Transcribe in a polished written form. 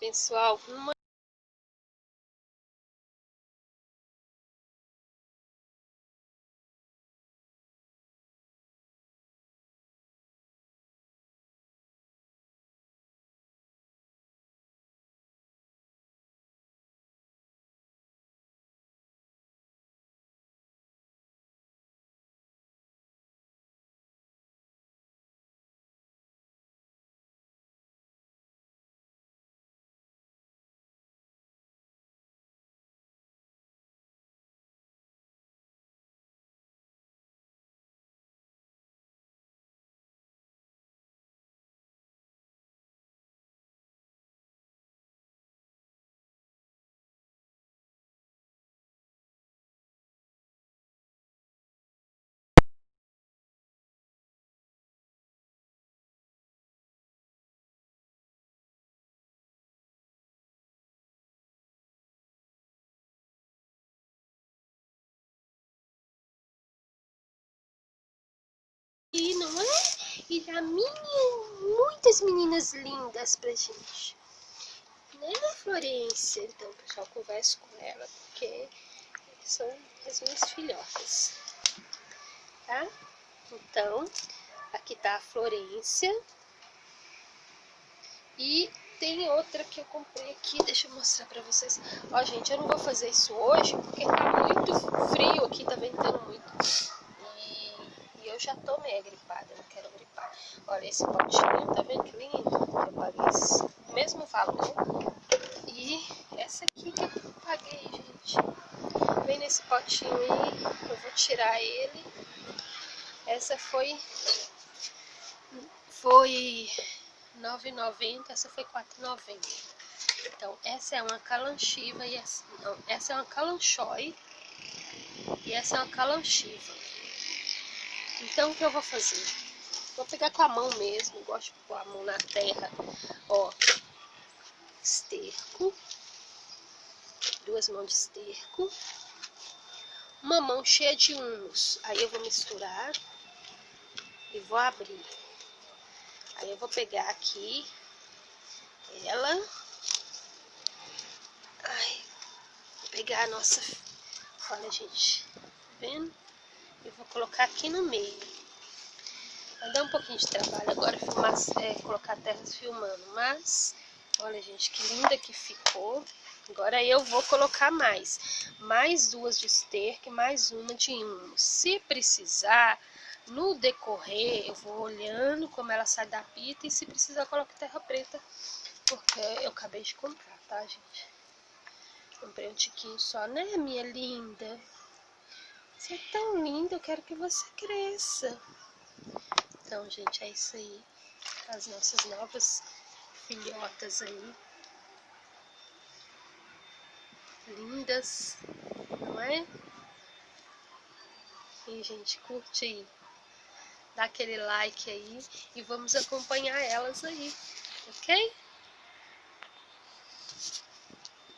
pessoal, e não é? E já muitas meninas lindas pra gente, né, Florência? Então, pessoal, converso com ela, porque são as minhas filhotas, tá? Então, aqui tá a Florência. E tem outra que eu comprei aqui, deixa eu mostrar pra vocês. Ó, gente, eu não vou fazer isso hoje, porque tá muito frio aqui, tá ventando muito. E eu já tô meio gripada, eu não quero gripar. Olha esse potinho, tá vendo que lindo? Eu paguei o mesmo valor. E essa aqui que eu paguei, gente. Vem nesse potinho aí, eu vou tirar ele. Essa foi R$9,90, essa foi R$4,90. Então, essa é uma calanchiva e essa é uma calanchói e essa é uma calanchiva. Então, o que eu vou fazer? Vou pegar com a mão mesmo, gosto de pôr a mão na terra. Ó, esterco, 2 mãos de esterco, uma mão cheia de humus. Aí eu vou misturar e vou abrir. Aí eu vou pegar aqui ela. Ai, vou pegar a nossa... Olha, gente, tá vendo? Eu vou colocar aqui no meio. Vai dar um pouquinho de trabalho agora filmar, colocar a terra filmando, mas olha, gente, que linda que ficou. Agora eu vou colocar mais 2 de esterco e mais uma de humus. Se precisar, no decorrer, eu vou olhando como ela sai da pita e se precisar, eu coloco terra preta, porque eu acabei de comprar, tá, gente? Comprei um tiquinho só, né, minha linda? Você é tão linda, eu quero que você cresça. Então, gente, é isso aí. As nossas novas filhotas aí. Lindas, não é? E, gente, curte aí. Dá aquele like aí e vamos acompanhar elas aí, ok?